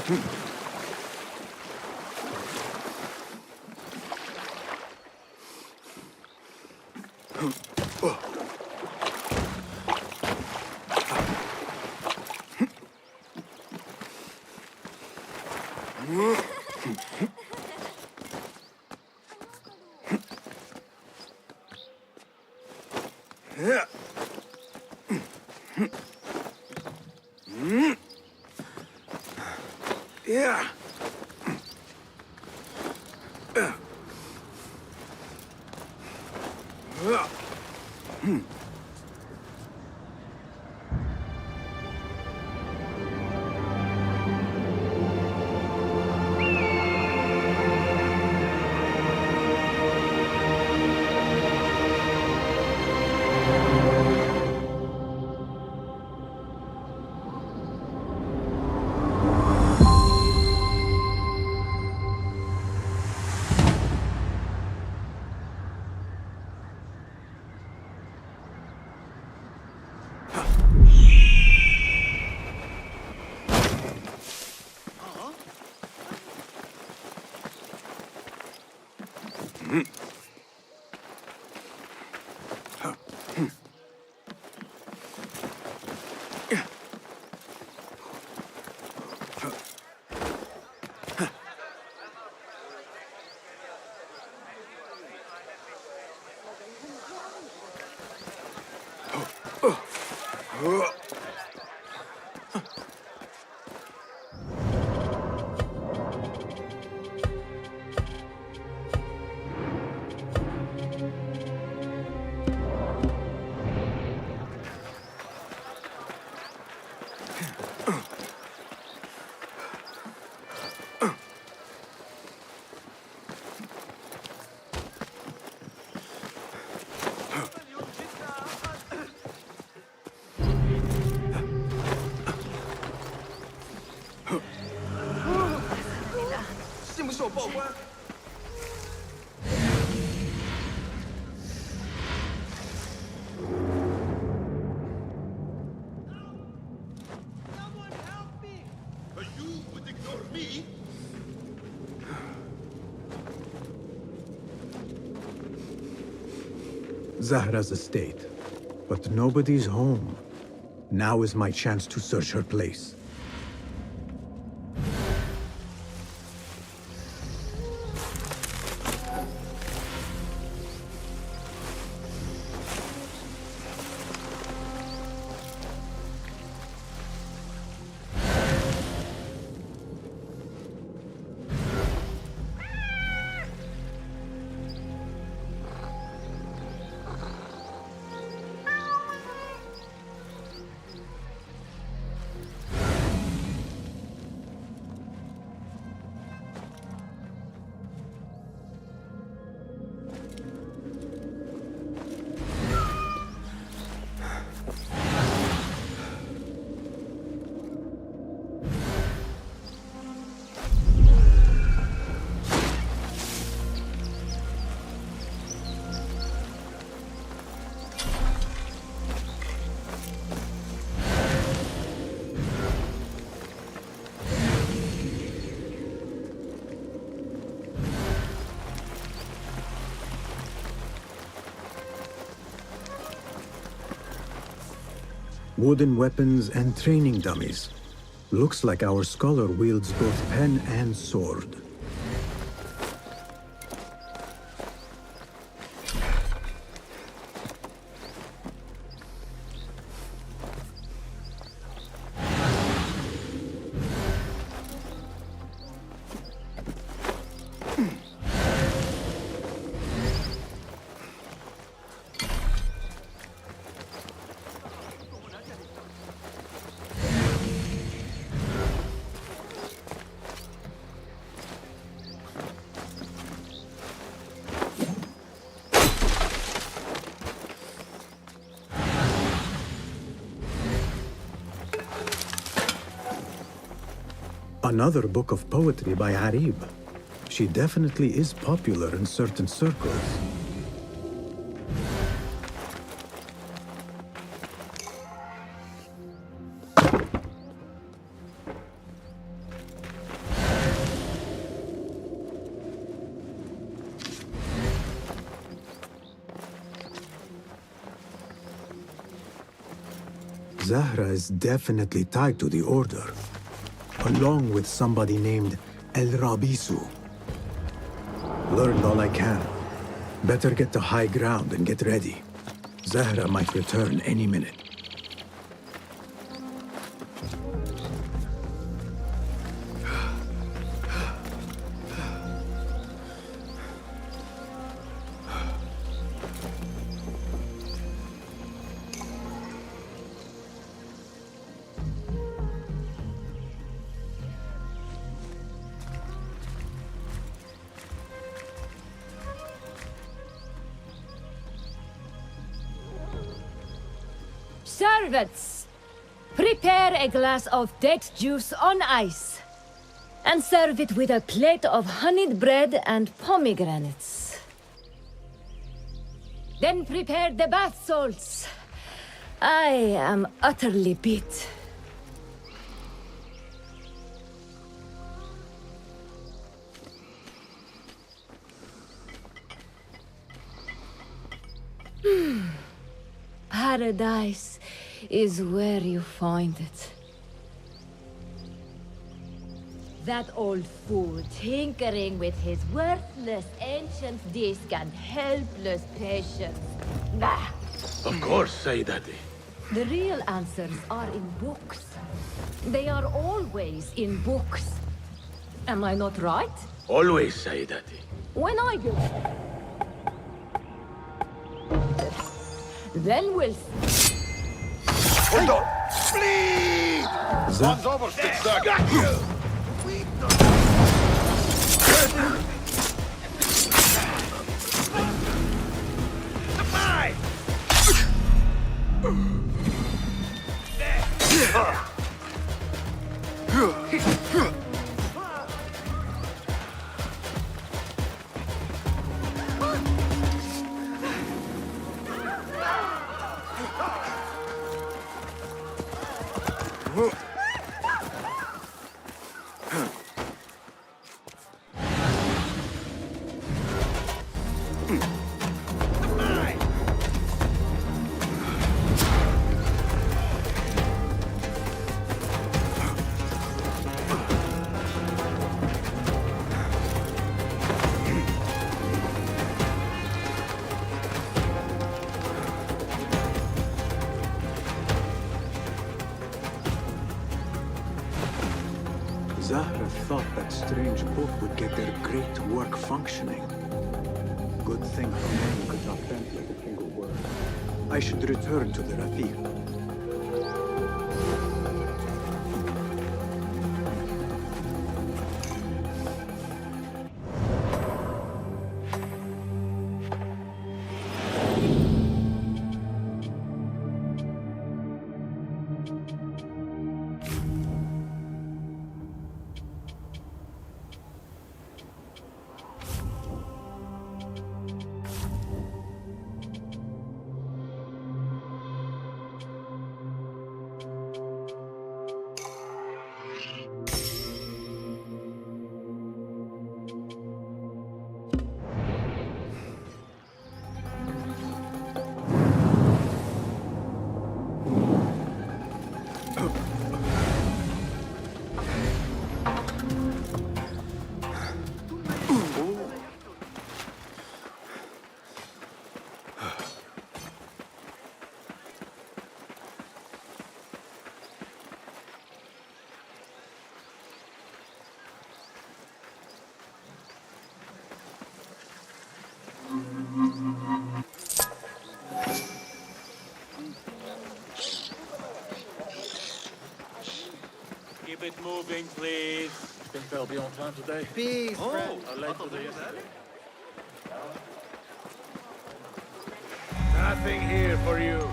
Yeah. Zahra's estate, but nobody's home. Now is my chance to search her place. Wooden weapons and training dummies. Looks like our scholar wields both pen and sword. Another book of poetry by Arib. She definitely is popular in certain circles. Zahra is definitely tied to the Order, along with somebody named El Rabisu. Learned all I can. Better get to high ground and get ready. Zahra might return any minute. Servants, prepare a glass of date juice on ice, and serve it with a plate of honeyed bread and pomegranates. Then prepare the bath salts. I am utterly beat. Paradise is where you find it. That old fool tinkering with his worthless ancient disc and helpless patience. Bah! Of course, Sayyidati. The real answers are in books. They are always in books. Am I not right? Always, Sayyidati. When I go... Then we'll... Hold on! Bleed! One's over, Stick. Got you! Zahra thought that strange book would get their great work functioning. Good thing her name could not translate a single word. I should return to the Rafiq. Keep it moving, please. Think they'll be on time today? Peace, friend. How late were they yesterday? Nothing here for you.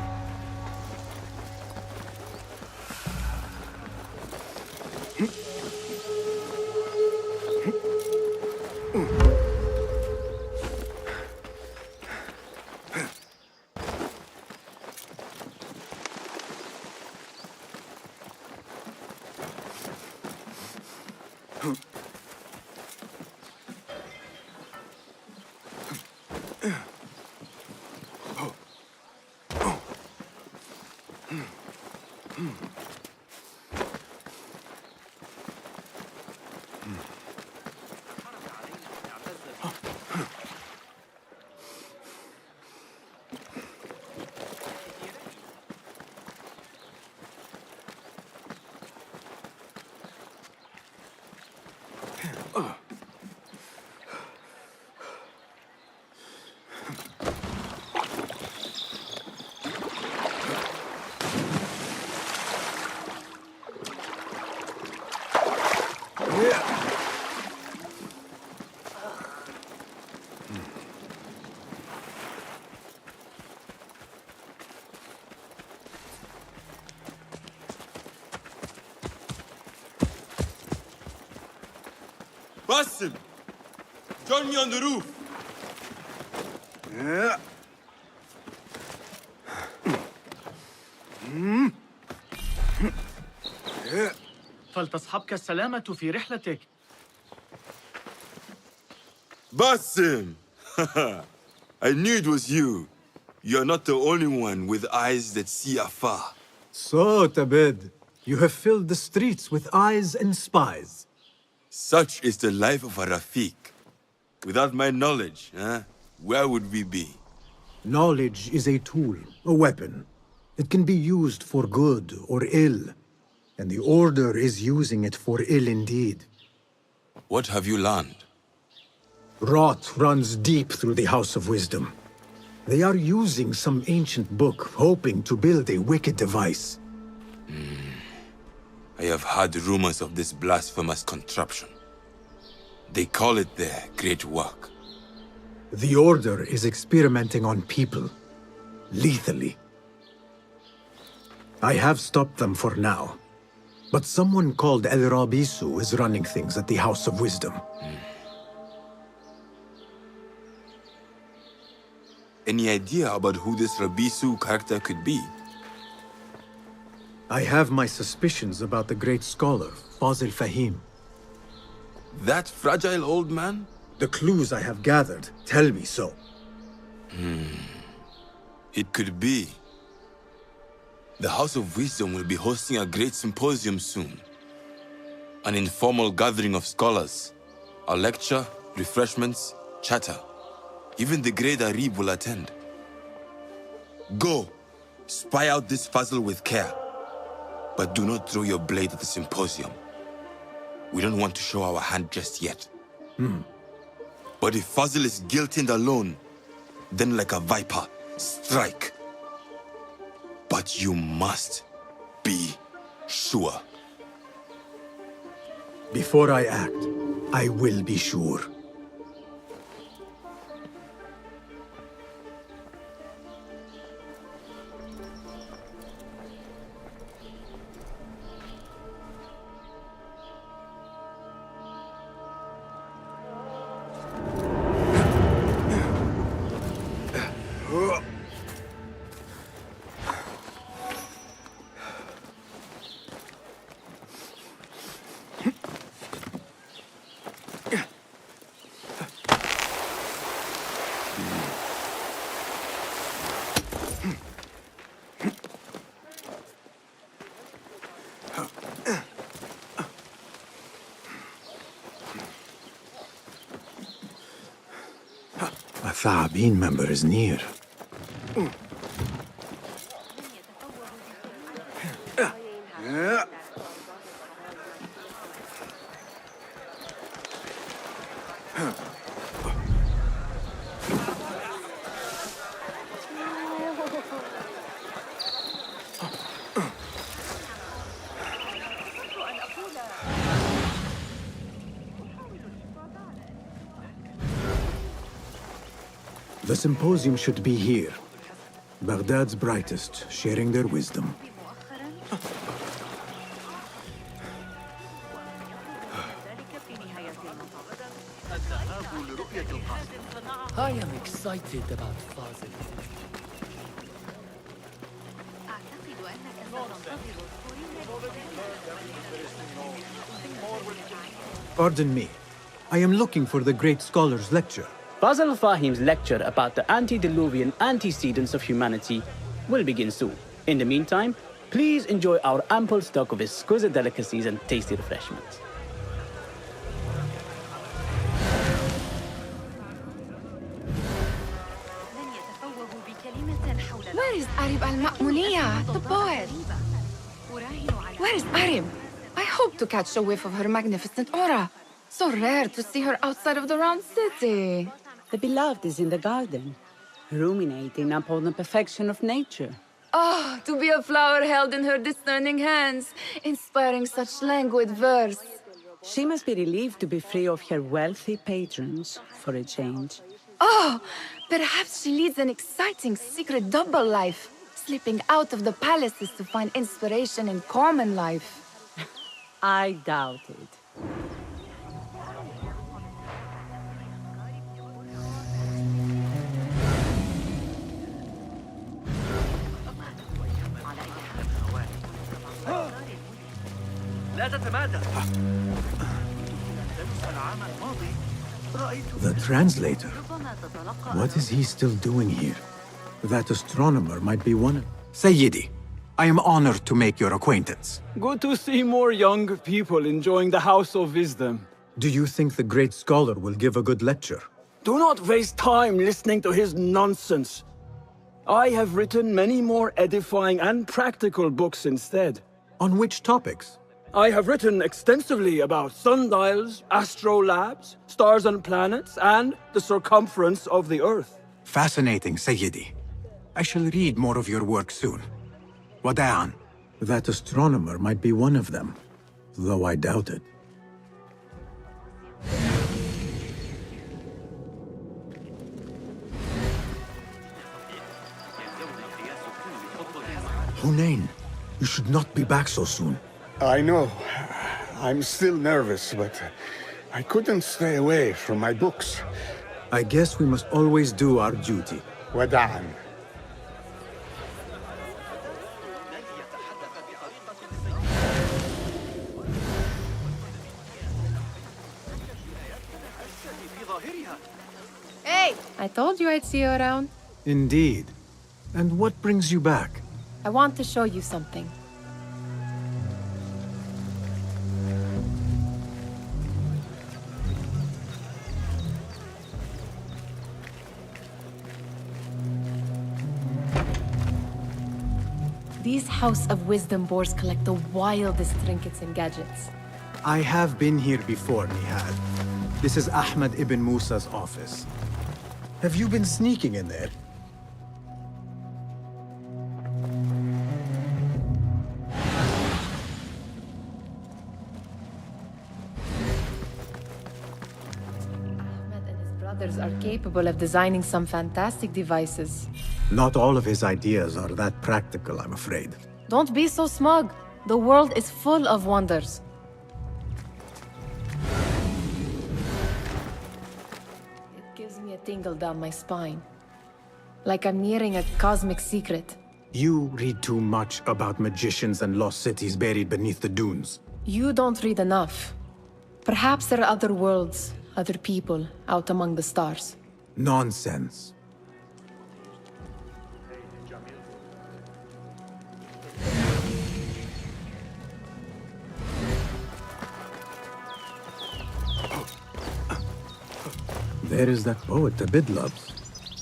Basim! Join me on the roof! فلتصحبك السلامة في رحلتك. Basim! I knew it was you. You're not the only one with eyes that see afar. So, Tabed, you have filled the streets with eyes and spies. Such is the life of a Rafiq. Without my knowledge, where would we be? Knowledge is a tool, a weapon. It can be used for good or ill. And the Order is using it for ill indeed. What have you learned? Rot runs deep through the House of Wisdom. They are using some ancient book, hoping to build a wicked device. I have heard rumors of this blasphemous contraption. They call it their great work. The Order is experimenting on people, lethally. I have stopped them for now. But someone called El Rabisu is running things at the House of Wisdom. Any idea about who this Rabisu character could be? I have my suspicions about the great scholar, Fazil Fahim. That fragile old man? The clues I have gathered tell me so. It could be. The House of Wisdom will be hosting a great symposium soon. An informal gathering of scholars. A lecture, refreshments, chatter. Even the great Arib will attend. Go, spy out this puzzle with care. But do not throw your blade at the symposium. We don't want to show our hand just yet. But if Fazil is guilty and alone, then like a viper, strike. But you must be sure. Before I act, I will be sure. A Thaabin member is near. The symposium should be here. Baghdad's brightest, sharing their wisdom. I am excited about Fazil. Pardon me. I am looking for the great scholar's lecture. Fazl Fahim's lecture about the antediluvian antecedents of humanity will begin soon. In the meantime, Please enjoy our ample stock of exquisite delicacies and tasty refreshments. Where is Arib al-Ma'muniyah, the poet? Where is Arib? I hope to catch a whiff of her magnificent aura. So rare to see her outside of the round city. The beloved is in the garden, ruminating upon the perfection of nature. Oh, to be a flower held in her discerning hands, inspiring such languid verse. She must be relieved to be free of her wealthy patrons for a change. Oh, perhaps she leads an exciting secret double life, slipping out of the palaces to find inspiration in common life. I doubt it. The translator? What is he still doing here? That astronomer might be one of... Sayyidi, I am honored to make your acquaintance. Good to see more young people enjoying the House of Wisdom. Do you think the great scholar will give a good lecture? Do not waste time listening to his nonsense. I have written many more edifying and practical books instead. On which topics? I have written extensively about sundials, astrolabes, stars and planets, and the circumference of the Earth. Fascinating, Sayyidi. I shall read more of your work soon. Wada'an. That astronomer might be one of them, though I doubt it. Hunain, you should not be back so soon. I know. I'm still nervous, but I couldn't stay away from my books. I guess we must always do our duty. Wada'an. Hey! I told you I'd see you around. Indeed. And what brings you back? I want to show you something. These House of Wisdom boars collect the wildest trinkets and gadgets. I have been here before, Nihad. This is Ahmed ibn Musa's office. Have you been sneaking in there? Ahmed and his brothers are capable of designing some fantastic devices. Not all of his ideas are that practical, I'm afraid. Don't be so smug. The world is full of wonders. It gives me a tingle down my spine. Like I'm nearing a cosmic secret. You read too much about magicians and lost cities buried beneath the dunes. You don't read enough. Perhaps there are other worlds, other people, out among the stars. Nonsense. There is that poet Abid loves,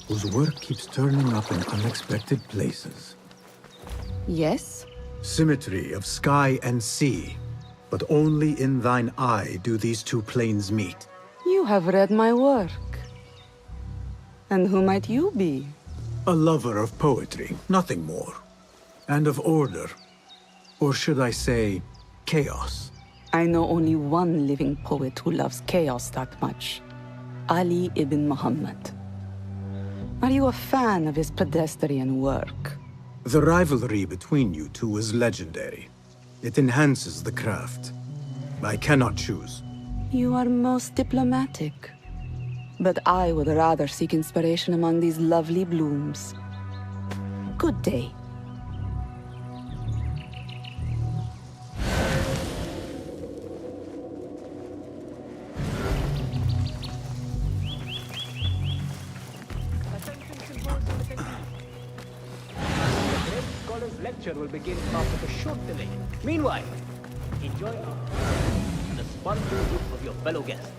whose work keeps turning up in unexpected places. Yes? Symmetry of sky and sea, but only in thine eye do these two planes meet. You have read my work. And who might you be? A lover of poetry, nothing more. And of order. Or should I say, chaos. I know only one living poet who loves chaos that much. Ali ibn Muhammad. Are you a fan of his pedestrian work? The rivalry between you two is legendary. It enhances the craft. I cannot choose. You are most diplomatic. But I would rather seek inspiration among these lovely blooms. Good day. lecture will begin after a short delay. Meanwhile, enjoy the spontaneous group of your fellow guests.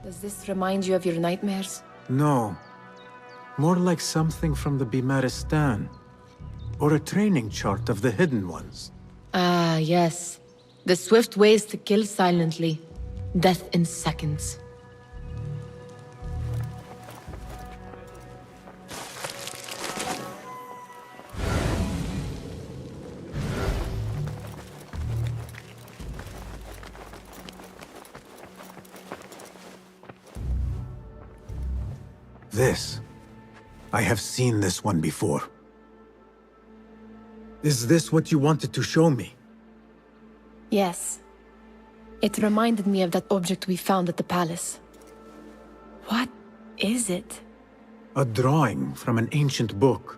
Does this remind you of your nightmares? No. More like something from the Bimaristan. Or a training chart of the Hidden Ones. Ah, yes. The swift ways to kill silently. Death in seconds. This. I have seen this one before. Is this what you wanted to show me? Yes. It reminded me of that object we found at the palace. What is it? A drawing from an ancient book.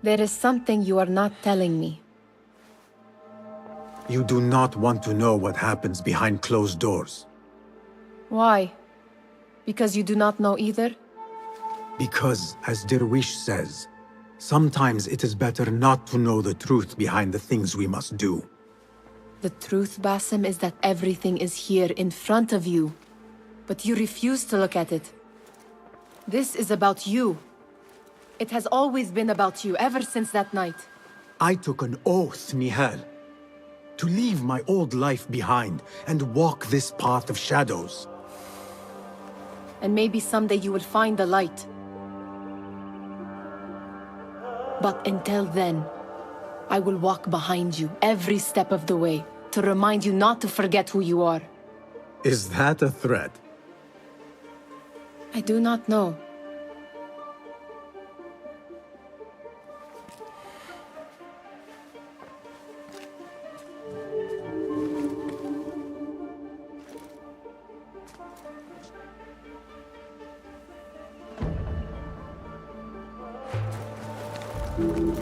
There is something you are not telling me. You do not want to know what happens behind closed doors. Why? Because you do not know either? Because, as Derwish says, sometimes it is better not to know the truth behind the things we must do. The truth, Basim, is that everything is here in front of you. But you refuse to look at it. This is about you. It has always been about you, ever since that night. I took an oath, Nihal, to leave my old life behind and walk this path of shadows. And maybe someday you will find the light. But until then, I will walk behind you every step of the way to remind you not to forget who you are. Is that a threat? I do not know.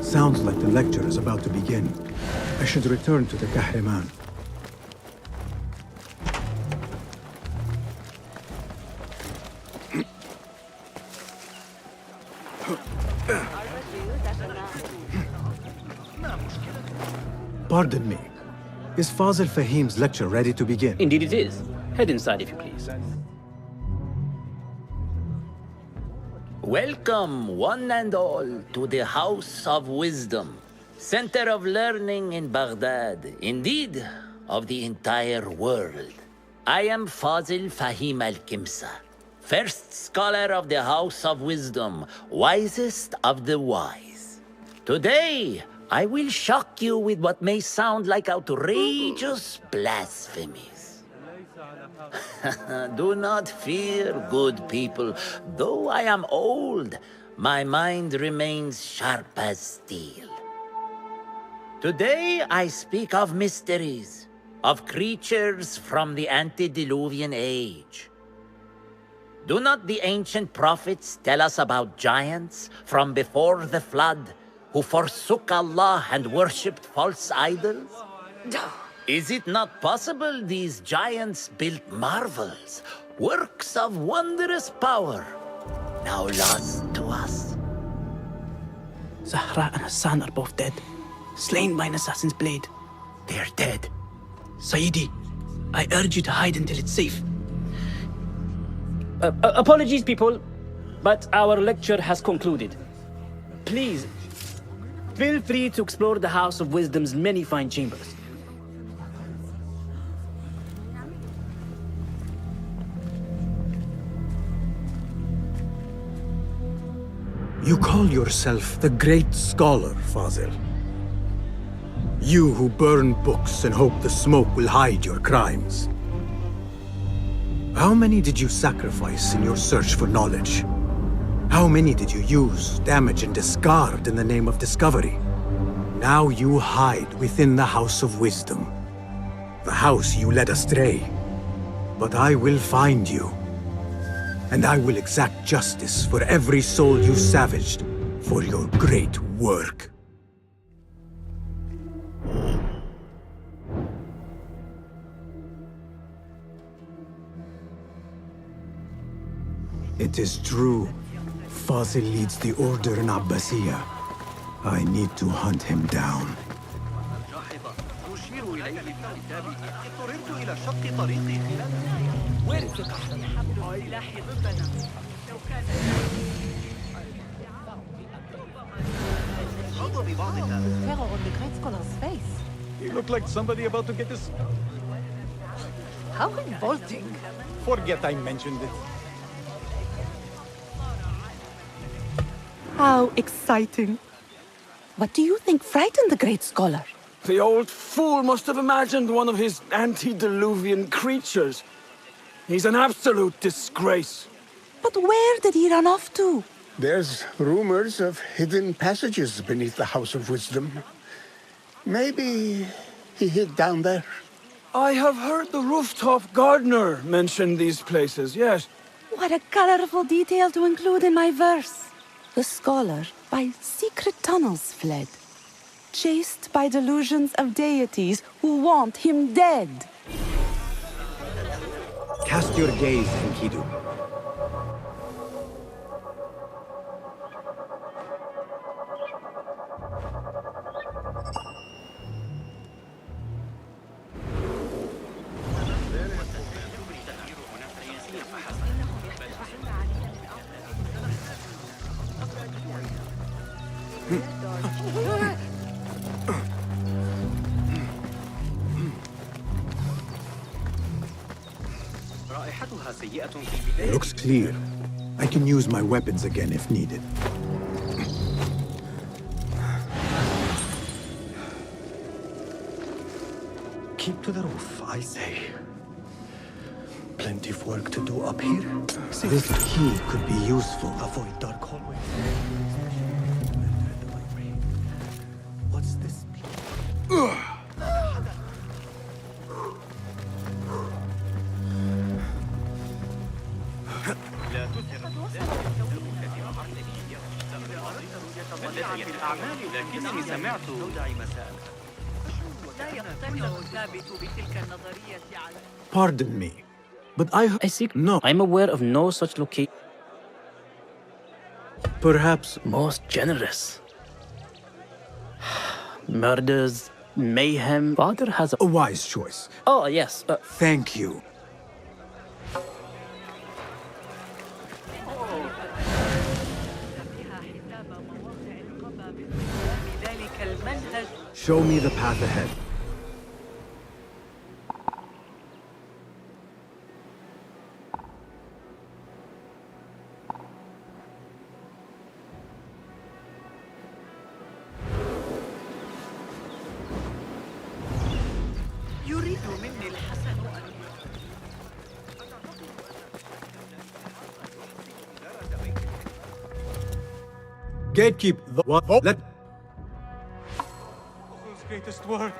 Sounds like the lecture is about to begin. I should return to the Kahraman. Pardon me. Is Fazil Fahim's lecture ready to begin? Indeed it is. Head inside if you please. Welcome, one and all, to the House of Wisdom, center of learning in Baghdad, indeed, of the entire world. I am Fazil Fahim al-Kimsa, first scholar of the House of Wisdom, wisest of the wise. Today, I will shock you with what may sound like outrageous blasphemies. Do not fear, good people. Though I am old, my mind remains sharp as steel. Today I speak of mysteries, of creatures from the antediluvian age. Do not the ancient prophets tell us about giants from before the flood who forsook Allah and worshipped false idols? Is it not possible these giants built marvels, works of wondrous power, now lost to us? Zahra and Hassan are both dead, slain by an assassin's blade. They're dead. Sayyidi, I urge you to hide until it's safe. Apologies, people, but our lecture has concluded. Please, feel free to explore the House of Wisdom's many fine chambers. You call call yourself the great scholar, Fazil. You who burn books and hope the smoke will hide your crimes. How many did you sacrifice in your search for knowledge? How many did you use, damage, and discard in the name of discovery? Now you hide within the House of Wisdom. The house you led astray. But I will find you. And I will exact justice for every soul you savaged for your great work. It is true. Fazil leads the Order in Abbasiyya. I need to hunt him down. You look like somebody about to get this. How revolting. Forget I mentioned it. How exciting. What do you think frightened the great scholar? The old fool must have imagined one of his antediluvian creatures. He's an absolute disgrace. But where did he run off to? There's rumors of hidden passages beneath the House of Wisdom. Maybe he hid down there. I have heard the rooftop gardener mention these places, yes. What a colorful detail to include in my verse. The scholar by secret tunnels fled, chased by delusions of deities who want him dead. Cast your gaze, Enkidu. Looks clear. I can use my weapons again if needed. Keep to the roof, I say. Plenty of work to do up here. This key could be useful. Avoid dark hallways. What's this? Pardon me, but I seek no. I'm aware of no such location. Perhaps Most generous. Murders, mayhem. Father has a wise choice. Oh, yes. Thank you. Show me the path ahead. Gatekeep the what? Let Greatest work.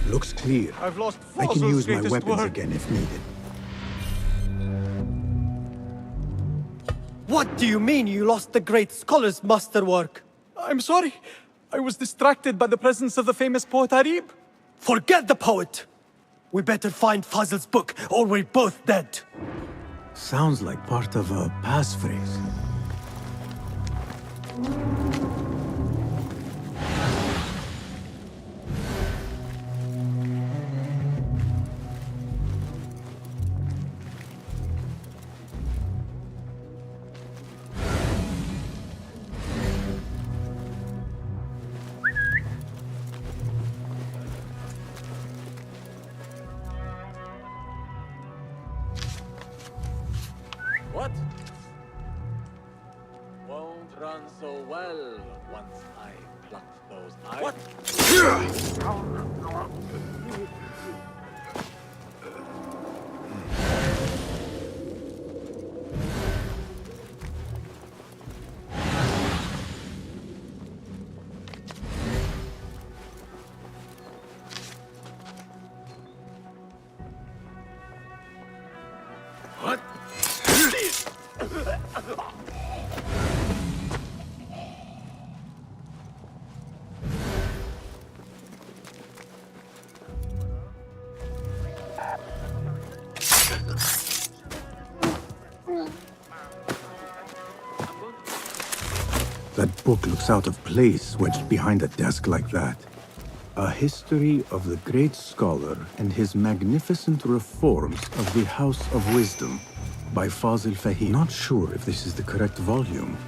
looks clear. I've lost I can Fazil's use my greatest weapons work. again if needed. What do you mean you lost the great scholar's masterwork? I'm sorry. I was distracted by the presence of the famous poet Arib. Forget the poet! We better find Fazil's book, or we're both dead. Sounds like part of a passphrase. What? Won't run so well once I pluck those eyes. What? What? That book looks out of place wedged behind a desk like that. A history of the great scholar and his magnificent reforms of the House of Wisdom by Fazil Fahim. Not sure if this is the correct volume.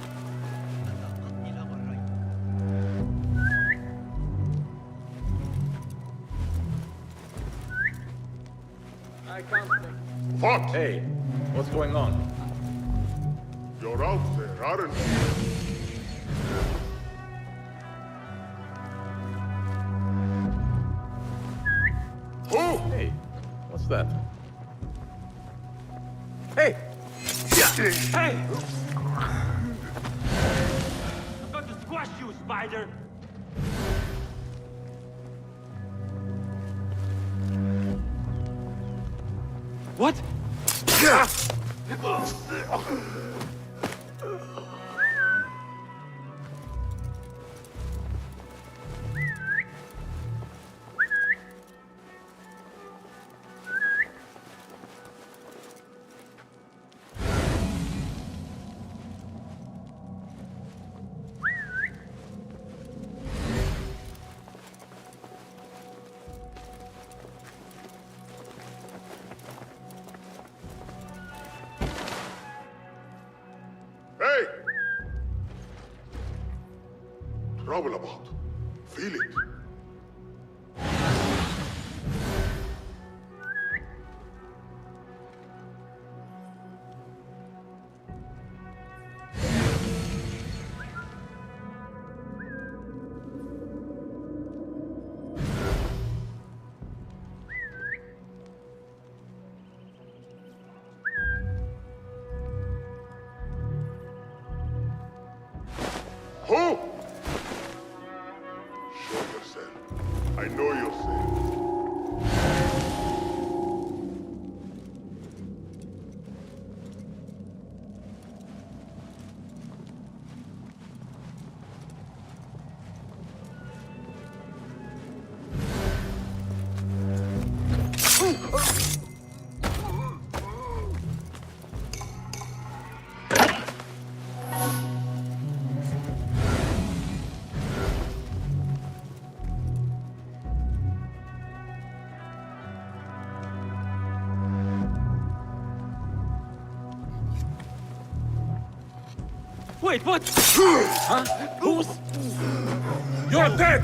I can't think. What? Hey, what's going on? You're out there, aren't you? Who? Hey, what's that? Hey! Hey! I'm going to squash you, spider! What? Hey! Trouble about. Feel it. Who? Show yourself. I know yourself. Wait, what? Huh? Who's... You're dead!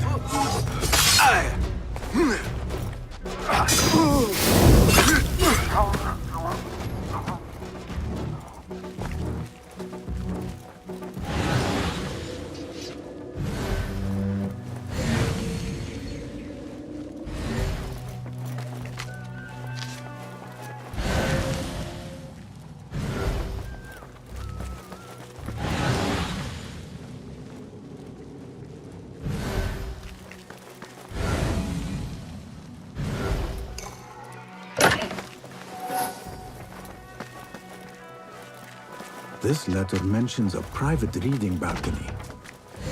This letter mentions a private reading balcony.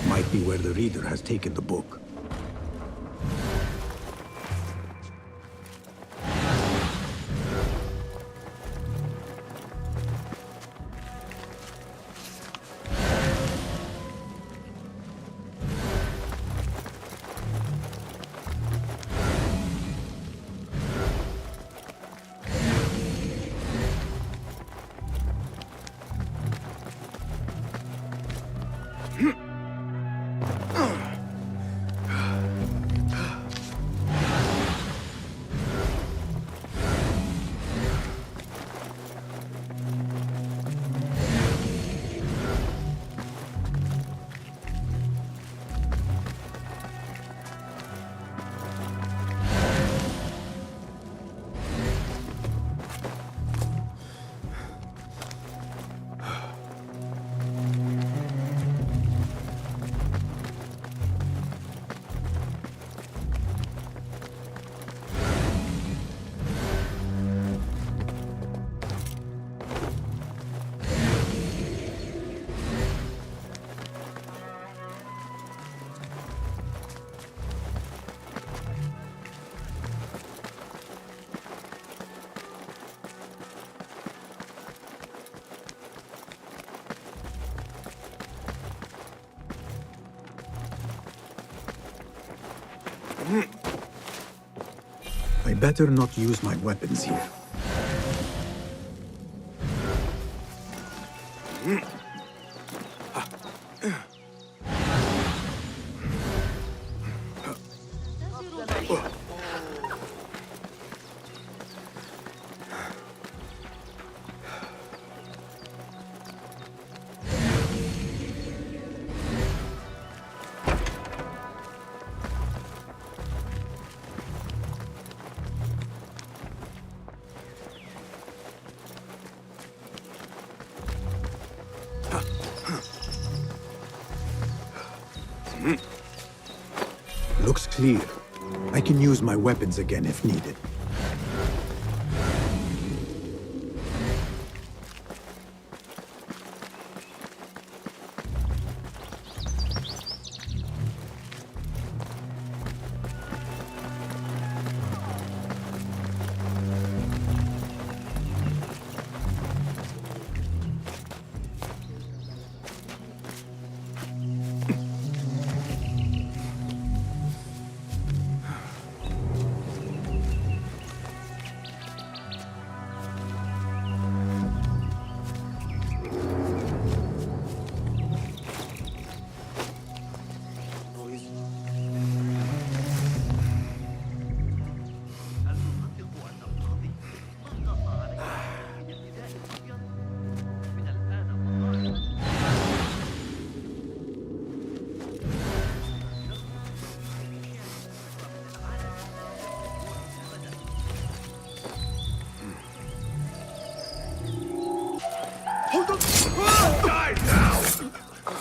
Might be where the reader has taken the book. better not use my weapons here. Looks clear. I can use my weapons again if needed.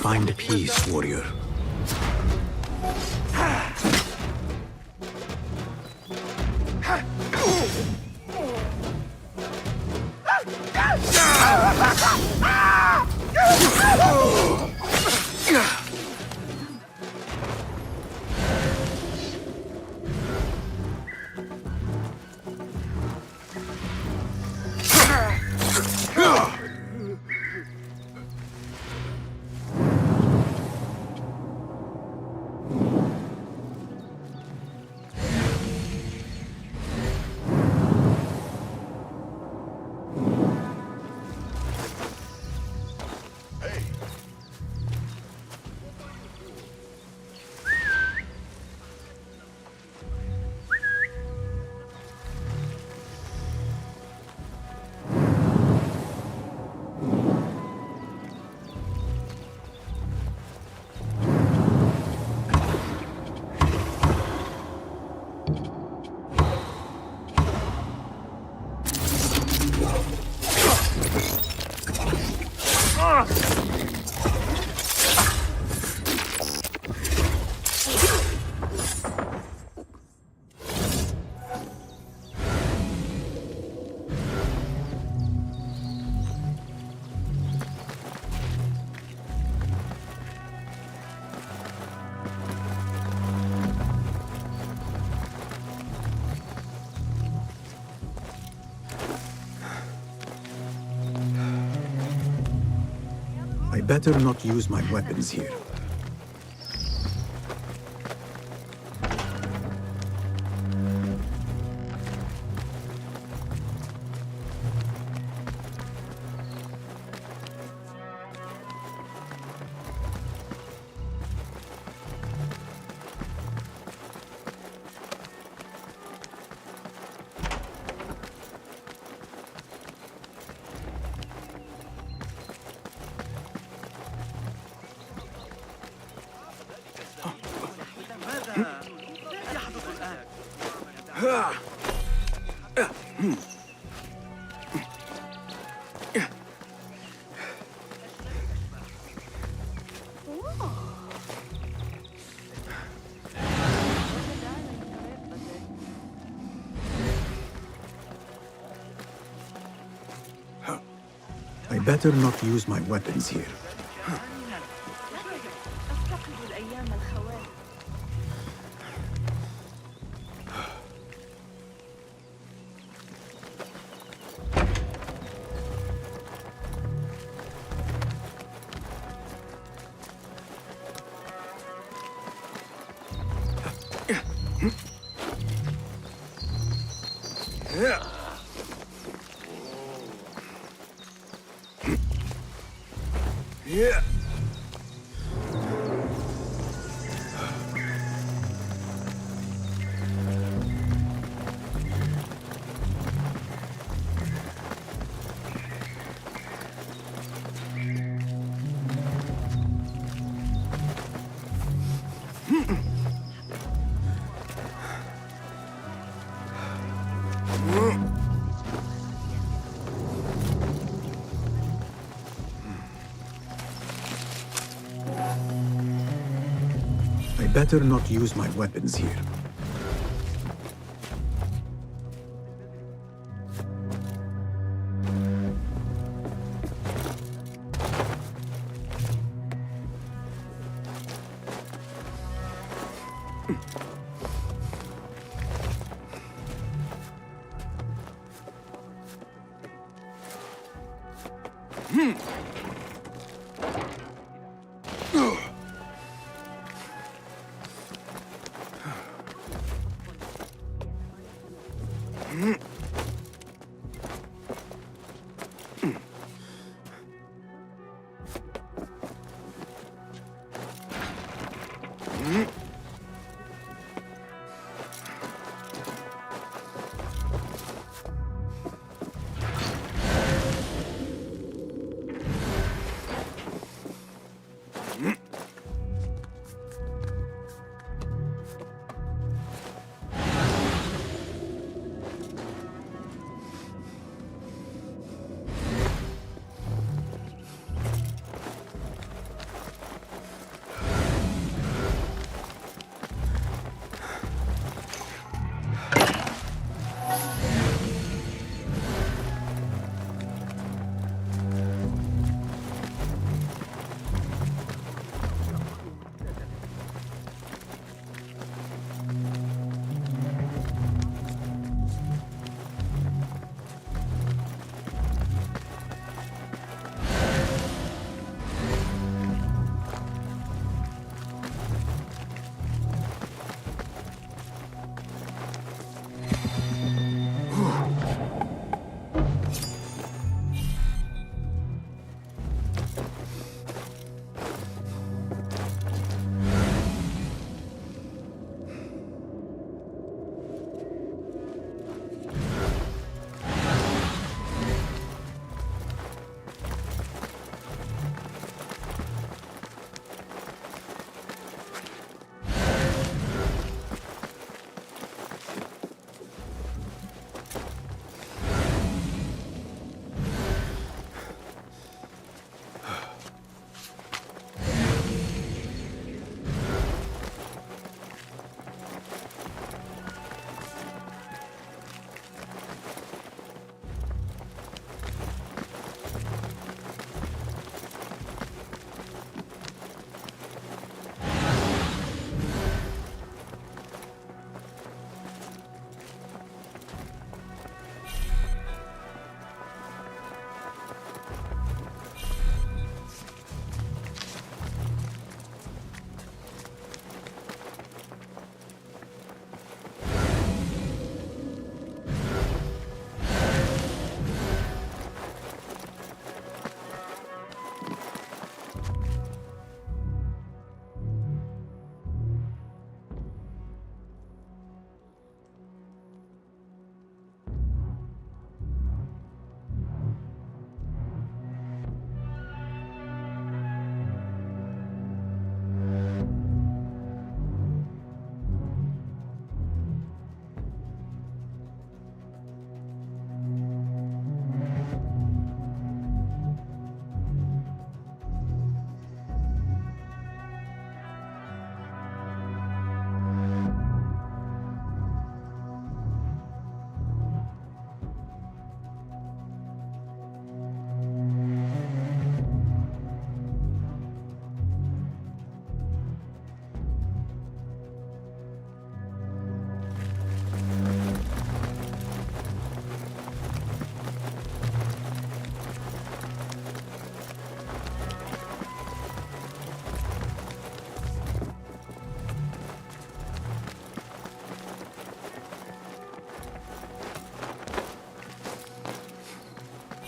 Find peace, warrior. I better not use my weapons here. I better not use my weapons here. Yeah. I better not use my weapons here.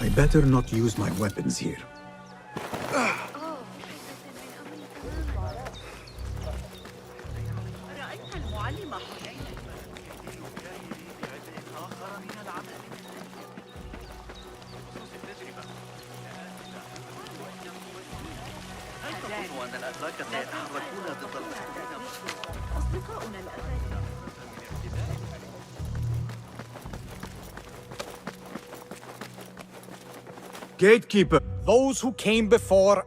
I better not use my weapons here. Gatekeeper! Those who came before...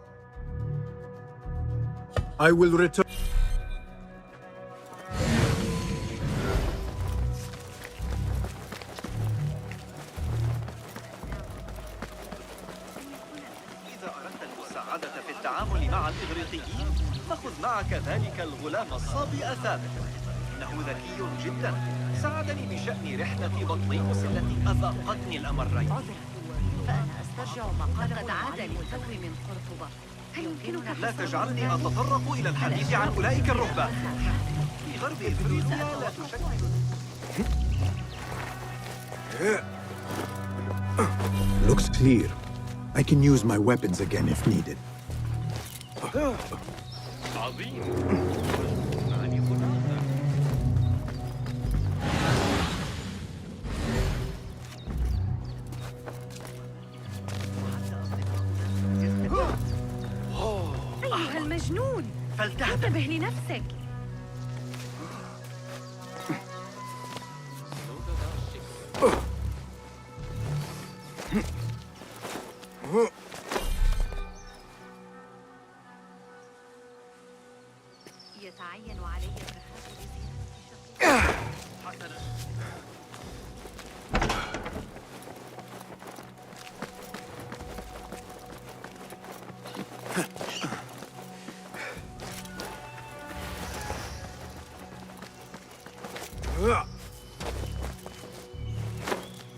I will return. إذا أردت المساعدة في التعامل مع الإغريقيين فخذ معك ذلك الغلام الصبي ثابت. إنه ذكي جدا، ساعدني بشأن رحلة بطليموس التي أذاقتني الأمرين. فأنا أسترجع ما قال قد عاد للتو من قرطبة. هل يمكنك لا تجعلني أتطرق إلى الحديث عن أولئك الرهبان. في غرب إفريقيا لا تشكل. Looks clear. I can use my weapons again if needed. أيها المجنون، انتبه لنفسك. يتعين علي الذهاب لزيارة حسنا.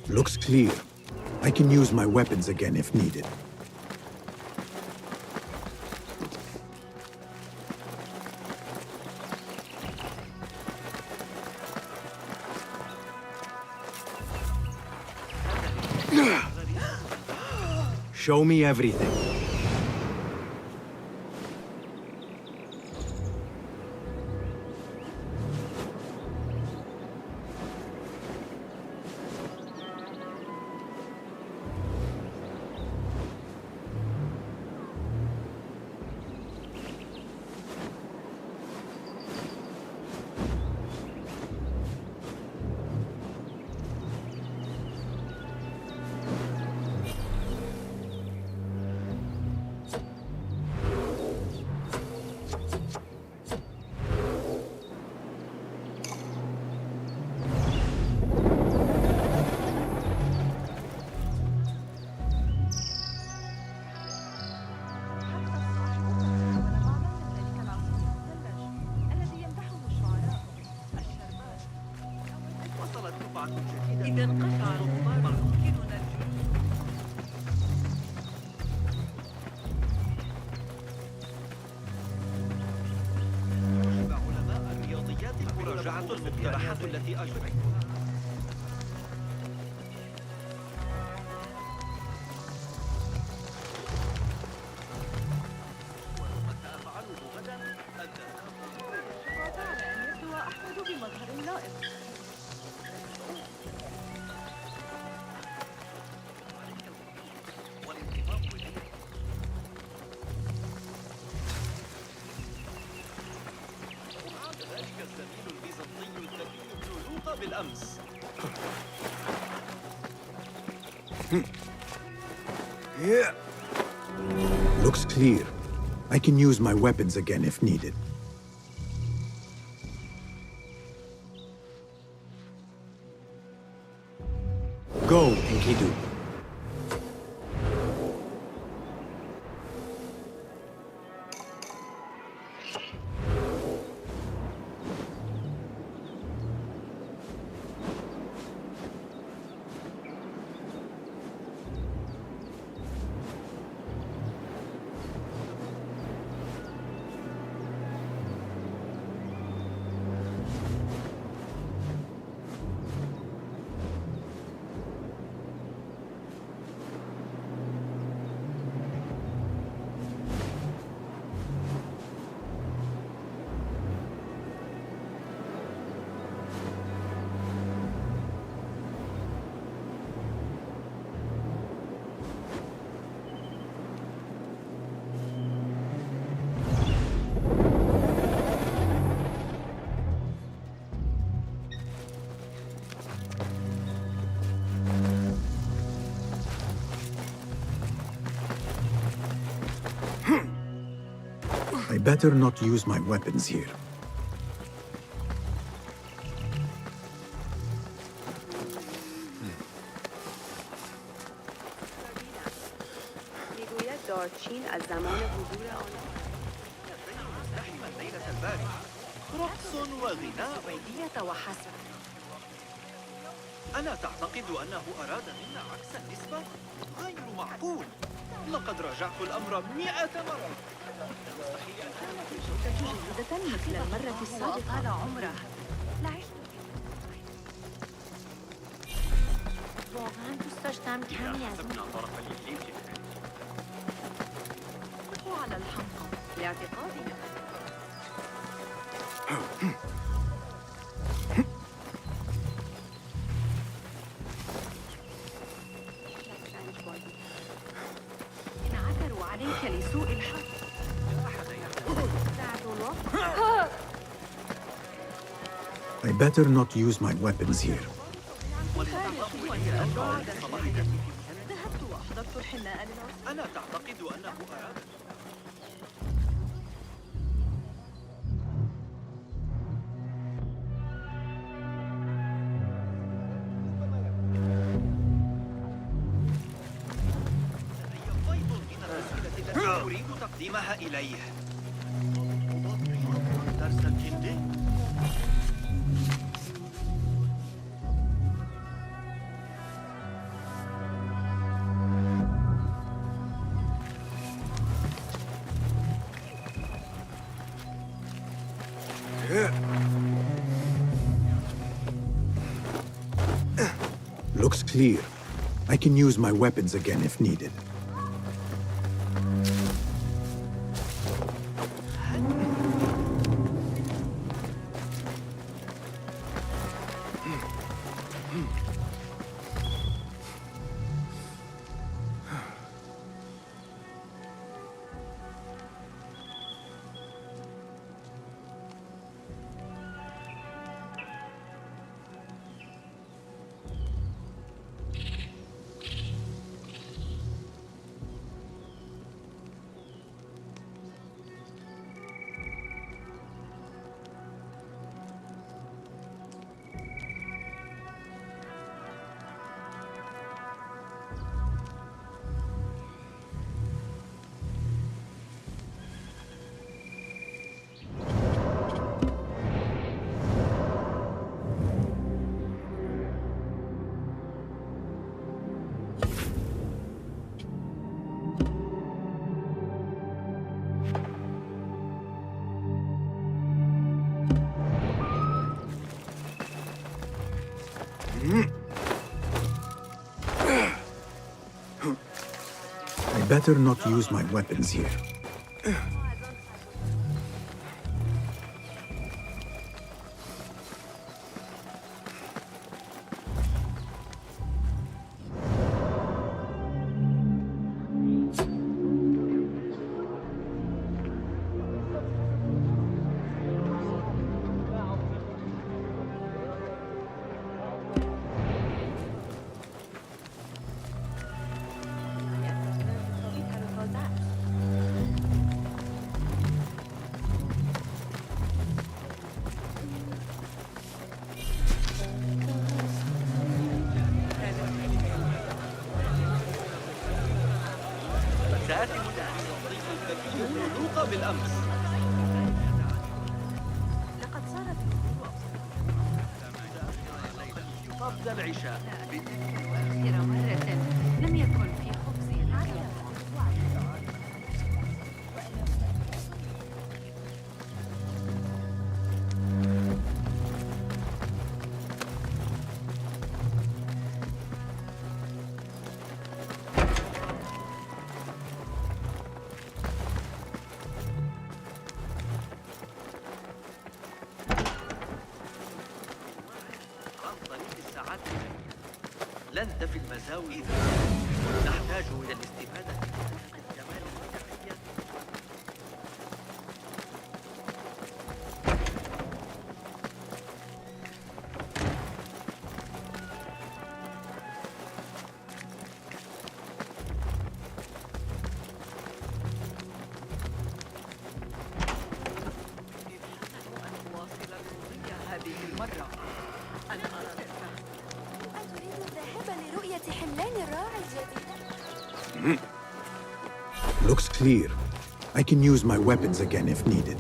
Looks clear. I can use my weapons again if needed. Show me everything. إذا انقطع الغبار يمكننا علماء الرياضيات مراجعة المقترحات التي أجريت. ومتى أفعله غدا على أن يبدو أحمد بمظهر لائق. الزميل البيزنطي الذكي بن لوطا بالأمس. Looks clear. I can use my weapons again if needed. Go, Enkidu. better not use my weapons here. رقص وغناء وحسب. أنا تعتقد أنه أراد منا عكس النسبة؟ غير معقول. لقد راجعت الأمر 100 مرة. مستحيل أن كانت الجودة جيدة مثل المرة السابقة. طال عمره. واقعا دوست داشتم کمی از اون على الحمقى لاعتقادي انعثروا عليك لسوء الحظ. I better not use my weapons here. ذهبت وأحضرت الحناء للعرس. أنا تعتقد أنه أراد أريد تقديمها إليه. درس الجندي. Looks clear. I can use my weapons again if needed. I better not use my weapons here. بالأمس. لقد صارت قبل العشاء. آخر مرة لم يكن في خبزي العجل. لن تفي المزاوي. نحتاج إلى الاستفادة من جمال التحية. Looks clear. I can use my weapons again if needed.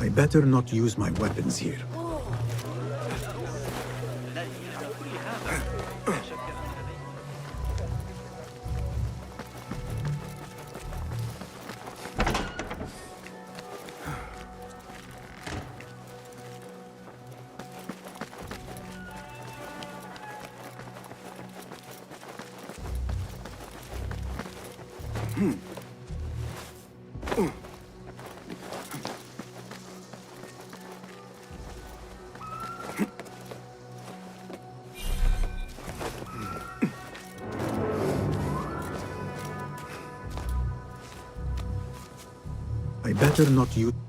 I better not use my weapons here. I better not use...